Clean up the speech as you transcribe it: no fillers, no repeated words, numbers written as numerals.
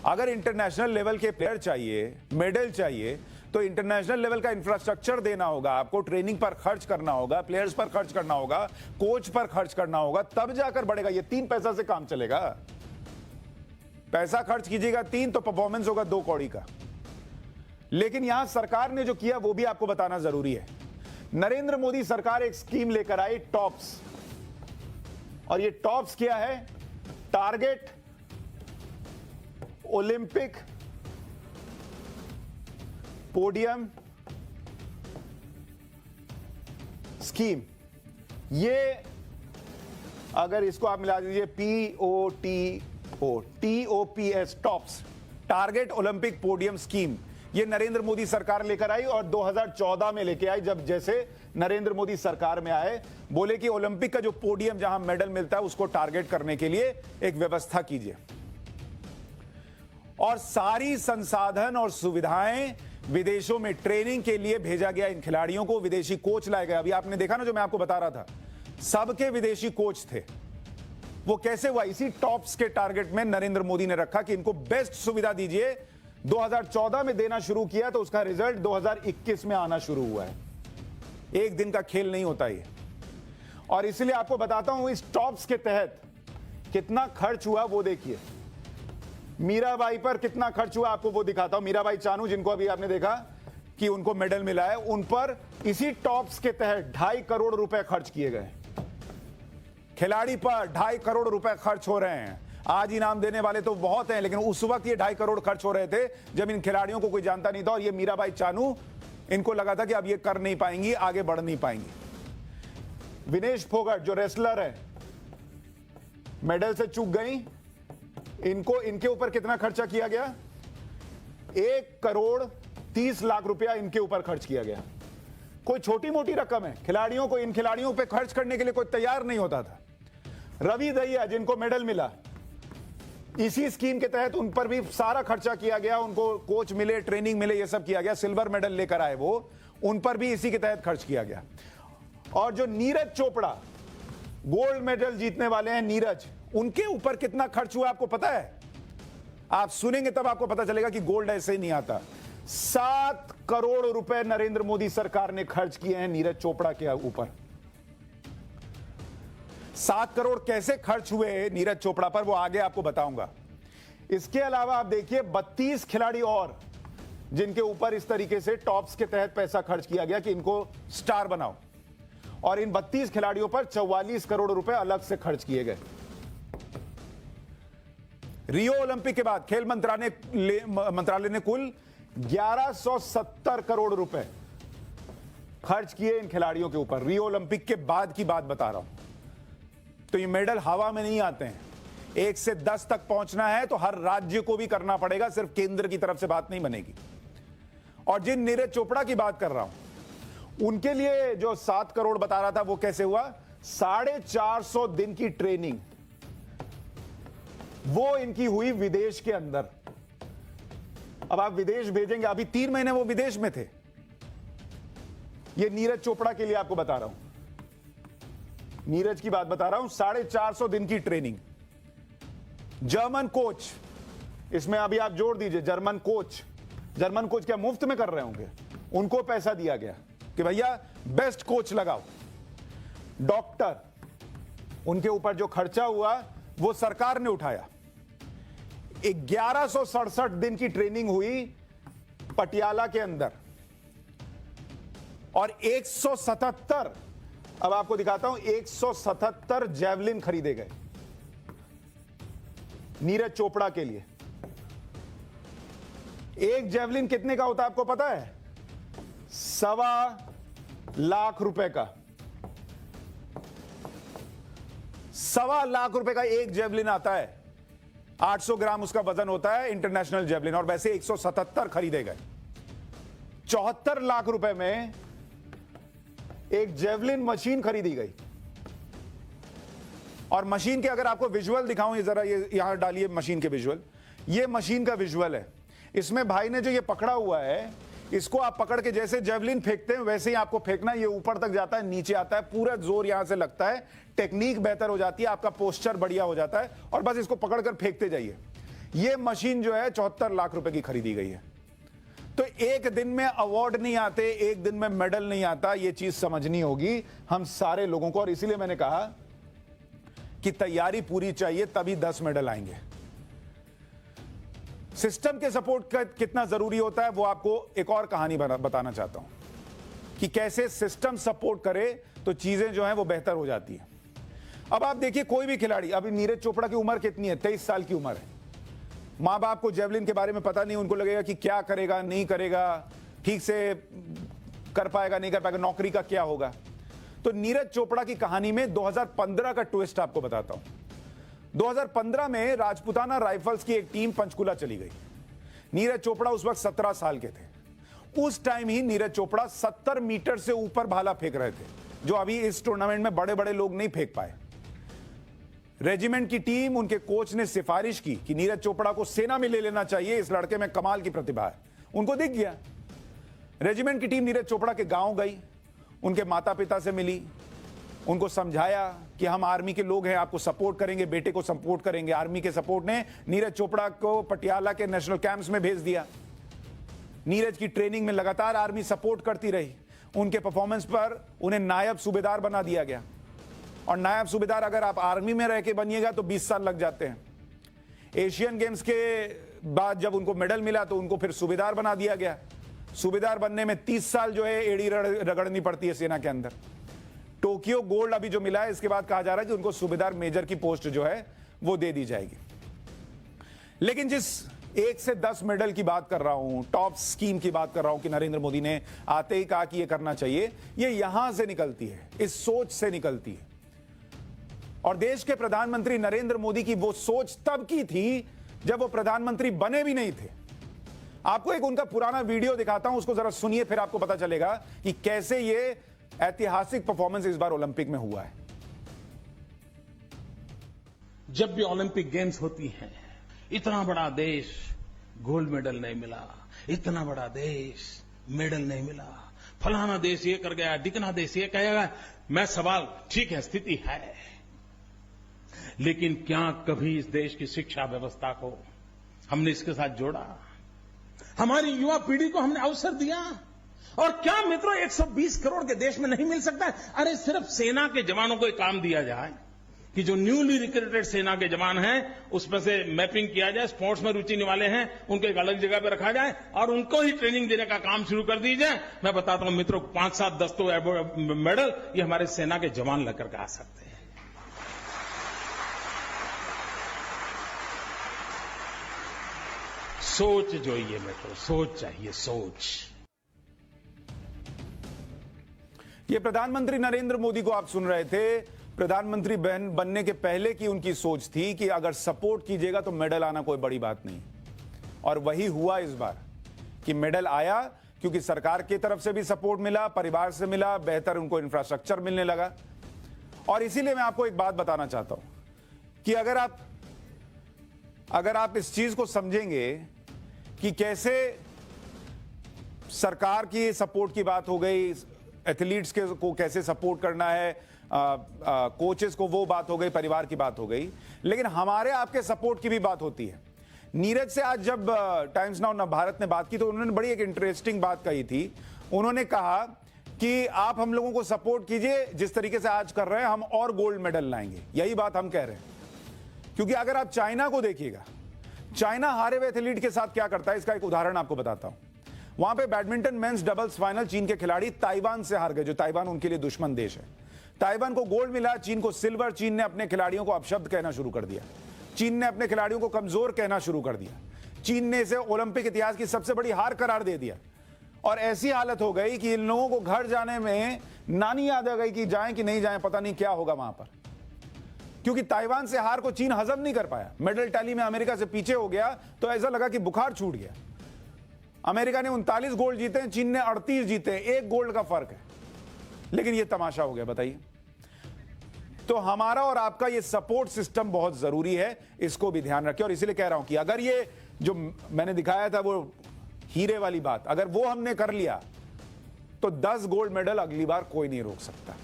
अगर international level के player चाहिए, मेडल चाहिए, तो इंटरनेशनल लेवल का इंफ्रास्ट्रक्चर देना होगा, आपको ट्रेनिंग पर खर्च करना होगा, प्लेयर्स पर खर्च करना होगा, कोच पर खर्च करना होगा, तब जाकर बढ़ेगा। ये 3 पैसा से काम चलेगा। पैसा खर्च कीजिएगा 3 तो परफॉर्मेंस होगा 2 कौड़ी का। लेकिन यहां सरकार ने जो किया वो भी आपको बताना जरूरी है। नरेंद्र मोदी सरकार एक स्कीम लेकर आई, टॉप्स। और ये टॉप्स क्या है? Target Olympic podium scheme. ये अगर इसको आप मिला दीजिए TOPS, tops, target Olympic podium scheme. ये नरेंद्र मोदी सरकार लेकर आई और 2014 में लेके आई। जब जैसे नरेंद्र मोदी सरकार में आए, बोले कि ओलंपिक का जो पोडियम जहां मेडल मिलता है उसको टारगेट करने के लिए एक व्यवस्था कीजिए और सारी संसाधन और सुविधाएं विदेशों में ट्रेनिंग के लिए भेजा गया। इन खिलाड़ियों को विदेशी कोच लाए गए। अभी आपने देखा ना, जो मैं आपको बता रहा था, सबके विदेशी कोच थे। वो कैसे हुआ? इसी टॉप्स के टारगेट में नरेंद्र मोदी ने रखा कि इनको बेस्ट सुविधा दीजिए। 2014 में देना शुरू किया तो उसका रिजल्ट 2021 में आना शुरू हुआ है। एक दिन का खेल नहीं होता ये। और इसलिए आपको बताता हूं इस टॉप्स के तहत कितना खर्च हुआ वो देखिए। मीराबाई पर कितना खर्च हुआ आपको वो दिखाता हूं। मीराबाई चानू, जिनको अभी आपने देखा कि उनको मेडल मिला है, उन पर इसी टॉप्स के तहत 2.5 करोड़ रुपए खर्च किए गए। खिलाड़ी पर 2.5 करोड़ रुपए खर्च हो रहे हैं। आज इनाम देने वाले तो बहुत हैं, लेकिन उस वक्त ये 2.5 करोड़ खर्च हो रहे थे जब इन खिलाड़ियों को कोई जानता नहीं था। और ये मीराबाई चानू, इनको लगा था कि अब ये कर नहीं पाएंगी, आगे बढ़ नहीं पाएंगी। विनेश फोगाट जो रेसलर है, मेडल से चूक गई। इनको, इनके ऊपर कितना खर्चा किया गया? 1 करोड़ 30 लाख रुपया इनके ऊपर खर्च किया गया। कोई छोटी मोटी रकम है? खिलाड़ियों को, इन खिलाड़ियों पे खर्च करने के लिए कोई तैयार नहीं होता था। रवि दहिया, जिनको मेडल मिला, इसी स्कीम के तहत उन पर भी सारा खर्चा किया गया। उनको कोच मिले, ट्रेनिंग मिले, ये सब किया गया। सिल्वर मेडल लेकर आए वो, उन पर भी इसी के तहत खर्च किया गया। और जो नीरज चोपड़ा गोल्ड मेडल जीतने वाले हैं, नीरज, उनके ऊपर कितना खर्च हुआ आपको पता है? आप सुनेंगे तब आपको पता चलेगा कि गोल्ड ऐसे ही नहीं आता। 7 करोड़ रुपए नरेंद्र मोदी सरकार ने खर्च किए हैं नीरज चोपड़ा के ऊपर। 7 करोड़ कैसे खर्च हुए नीरज चोपड़ा पर, वो आगे आपको बताऊंगा। इसके अलावा आप देखिए 32 खिलाड़ी और जिनके ऊपर इस तरीके से टॉप्स के तहत पैसा खर्च किया गया कि इनको स्टार बनाओ। और इन 32 खिलाड़ियों पर 44 करोड़ रुपए अलग से खर्च किए गए। रियो ओलंपिक के बाद खेल मंत्रालय ने कुल 1170 करोड़ रुपए खर्च किए इन खिलाड़ियों के ऊपर। रियो ओलंपिक के बाद की बात बता रहा हूं। तो ये मेडल हवा में नहीं आते हैं। 1 से 10 तक पहुंचना है तो हर राज्य को भी करना पड़ेगा, सिर्फ केंद्र की तरफ से बात नहीं बनेगी। और जिन नीरज चोपड़ा की बात कर रहा हूं, उनके लिए जो 7 करोड़ बता रहा था वो कैसे हुआ? 450 दिन की ट्रेनिंग वो इनकी हुई विदेश के अंदर। अब आप विदेश भेजेंगे, अभी 3 महीने वो विदेश में थे। ये नीरज चोपड़ा के लिए आपको बता रहा हूं, नीरज की बात बता रहा हूं। 450 दिन की ट्रेनिंग। जर्मन कोच, इसमें अभी आप जोड़ दीजिए जर्मन कोच। जर्मन कोच क्या मुफ्त में कर रहे होंगे? उनको पैसा दिया गया कि भैया बेस्ट कोच लगाओ। डॉक्टर, उनके ऊपर जो खर्चा हुआ वो सरकार ने उठाया। 1167 दिन की ट्रेनिंग हुई पटियाला के अंदर और 177, अब आपको दिखाता हूं, 177 जैवलिन खरीदे गए नीरज चोपड़ा के लिए। एक जैवलिन कितने का होता है आपको पता है? 1.25 लाख रुपए का। 1.25 लाख रुपए का एक जैवलिन आता है। 800 ग्राम उसका वजन होता है इंटरनेशनल जैवलिन, और वैसे 177 खरीदे गए। 74 लाख रुपए में एक जैवलिन मशीन खरीदी गई। और मशीन के अगर आपको विजुअल दिखाऊं, ये जरा ये यहां डालिए मशीन के विजुअल। ये मशीन का विजुअल है। इसमें भाई ने जो ये पकड़ा हुआ है, इसको आप पकड़ के जैसे जेवलिन फेंकते हैं वैसे ही आपको फेंकना। ये ऊपर तक जाता है, नीचे आता है, पूरा जोर यहां से लगता है, टेक्निक बेहतर हो जाती है, आपका पोस्चर बढ़िया हो जाता है, और बस इसको पकड़कर फेंकते जाइए। यह मशीन जो है 74 लाख रुपए की खरीदी गई है। तो एक दिन में अवार्ड नहीं आते, एक दिन में मेडल नहीं आता, यह चीज समझनी होगी हम सारे लोगों को। और इसीलिए मैंने कहा कि तैयारी पूरी चाहिए, तभी 10 मेडल आएंगे। सिस्टम के सपोर्ट का कितना जरूरी होता है वो आपको एक और कहानी बताना चाहता हूं कि कैसे सिस्टम सपोर्ट करे तो चीजें जो हैं वो बेहतर हो जाती हैं। अब आप देखिए कोई भी खिलाड़ी, अभी नीरज चोपड़ा की उम्र कितनी है? 23 साल की उम्र है। मां बाप को जेवलिन के बारे में पता नहीं, उनको लगेगा कि क्या करेगा नहीं करेगा, ठीक से कर पाएगा नहीं कर पाएगा, नौकरी का क्या होगा। तो नीरज चोपड़ा की कहानी में 2015 का ट्विस्ट आपको बताता हूं। 2015 में राजपुताना राइफल्स की एक टीम पंचकुला चली गई। नीरज चोपड़ा उस वक्त 17 साल के थे। उस टाइम ही नीरज चोपड़ा 70 मीटर से ऊपर भाला फेंक रहे थे, जो अभी इस टूर्नामेंट में बड़े बड़े लोग नहीं फेंक पाए। रेजिमेंट की टीम, उनके कोच ने सिफारिश की कि नीरज चोपड़ा को सेना में ले लेना चाहिए, इस लड़के में कमाल की प्रतिभा है। उनको दिख गया। रेजिमेंट की टीम नीरज चोपड़ा के गांव गई, उनके माता पिता से मिली, उनको समझाया कि हम आर्मी के लोग हैं, आपको सपोर्ट करेंगे, बेटे को सपोर्ट करेंगे। आर्मी के सपोर्ट ने नीरज चोपड़ा को पटियाला के नेशनल कैंप्स में भेज दिया। नीरज की ट्रेनिंग में लगातार आर्मी सपोर्ट करती रही। उनके परफॉर्मेंस पर उन्हें नायब सूबेदार बना दिया गया। और नायब सूबेदार अगर आप आर्मी में रह के बनिएगा तो 20 साल लग जाते हैं। एशियन गेम्स के बाद जब उनको मेडल मिला तो उनको फिर सूबेदार बना दिया गया। सूबेदार बनने में 30 साल जो है एड़ी रगड़नी पड़ती है सेना के अंदर। टोक्यो गोल्ड अभी जो मिला है, इसके बाद कहा जा रहा है कि उनको सूबेदार मेजर की पोस्ट जो है वो दे दी जाएगी। लेकिन जिस 1 से 10 मेडल की बात कर रहा हूं, टॉप स्कीम की बात कर रहा हूं कि नरेंद्र मोदी ने आते ही कहा कि यह करना चाहिए, यह यहां से निकलती है, इस सोच से निकलती है। और देश के प्रधानमंत्री नरेंद्र मोदी की वो सोच तब की थी जब वो प्रधानमंत्री बने भी नहीं थे। आपको एक उनका पुराना वीडियो दिखाता हूं, उसको जरा सुनिए, फिर आपको पता चलेगा कि कैसे ये ऐतिहासिक परफॉर्मेंस इस बार ओलंपिक में हुआ है। जब भी ओलंपिक गेम्स होती हैं, इतना बड़ा देश गोल्ड मेडल नहीं मिला, इतना बड़ा देश मेडल नहीं मिला, फलाना देश ये कर गया, ढिकना देश ये कहेगा। मैं सवाल, ठीक है स्थिति है, लेकिन क्या कभी इस देश की शिक्षा व्यवस्था को हमने इसके साथ जोड़ा? हमारी युवा पीढ़ी को हमने अवसर दिया? और क्या मित्रों 120 करोड़ के देश में नहीं मिल सकता? अरे सिर्फ सेना के जवानों को एक काम दिया जाए कि जो न्यूली रिक्रूटेड सेना के जवान हैं उसमें से मैपिंग किया जाए, स्पोर्ट्स में रुचि वाले हैं उनको एक अलग जगह पर रखा जाए और उनको ही ट्रेनिंग देने का काम शुरू कर दीजिए। मैं बताता हूं मित्रों, 5, 7, 10 तो मेडल ये हमारे सेना के जवान लेकर के आ सकते हैं। सोच जो ये मित्रों, सोच चाहिए, सोच। ये प्रधानमंत्री नरेंद्र मोदी को आप सुन रहे थे। प्रधानमंत्री बनने के पहले की उनकी सोच थी कि अगर सपोर्ट कीजिएगा तो मेडल आना कोई बड़ी बात नहीं। और वही हुआ इस बार कि मेडल आया, क्योंकि सरकार की तरफ से भी सपोर्ट मिला, परिवार से मिला, बेहतर उनको इंफ्रास्ट्रक्चर मिलने लगा। और इसीलिए मैं आपको एक बात बताना चाहता हूं कि अगर आप इस चीज को समझेंगे कि कैसे सरकार की सपोर्ट की बात हो गई, एथलीट्स को कैसे सपोर्ट करना है, कोचेस को वो बात हो गई, परिवार की बात हो गई, लेकिन हमारे आपके सपोर्ट की भी बात होती है। नीरज से आज जब टाइम्स नाउ भारत ने बात की तो उन्होंने बड़ी एक इंटरेस्टिंग बात कही थी। उन्होंने कहा कि आप हम लोगों को सपोर्ट कीजिए, जिस तरीके से आज कर रहे हैं हम और गोल्ड मेडल लाएंगे। यही बात हम कह रहे हैं, क्योंकि अगर आप चाइना को देखिएगा, चाइना हारे हुए एथलीट के साथ क्या करता है, इसका एक उदाहरण आपको बताता हूं। वहां पे बैडमिंटन मेंस डबल्स फाइनल चीन के खिलाड़ी ताइवान से हार गए, जो ताइवान उनके लिए दुश्मन देश है। ताइवान को गोल्ड मिला, चीन को सिल्वर। चीन ने अपने खिलाड़ियों को अपशब्द कहना शुरू कर दिया, चीन ने अपने खिलाड़ियों को कमजोर कहना शुरू कर दिया, चीन ने इसे ओलंपिक इतिहास की सबसे बड़ी हार करार दे दिया। और ऐसी हालत हो गई कि इन लोगों को घर जाने में नानी याद आ गई कि जाएं कि नहीं जाएं, पता नहीं क्या होगा वहां पर, क्योंकि ताइवान से हार को चीन हजम नहीं कर पाया। मेडल टैली में अमेरिका से पीछे हो गया तो ऐसा लगा कि बुखार छूट गया। अमेरिका ने 39 गोल्ड जीते हैं, चीन ने 38 जीते हैं, 1 गोल्ड का फर्क है। लेकिन यह तमाशा हो गया, बताइए। तो हमारा और आपका ये सपोर्ट सिस्टम बहुत जरूरी है, इसको भी ध्यान रखें। और इसीलिए कह रहा हूं कि अगर ये जो मैंने दिखाया था वो हीरे वाली बात, अगर वो हमने कर लिया तो 10 गोल्ड मेडल अगली बार कोई नहीं रोक सकता।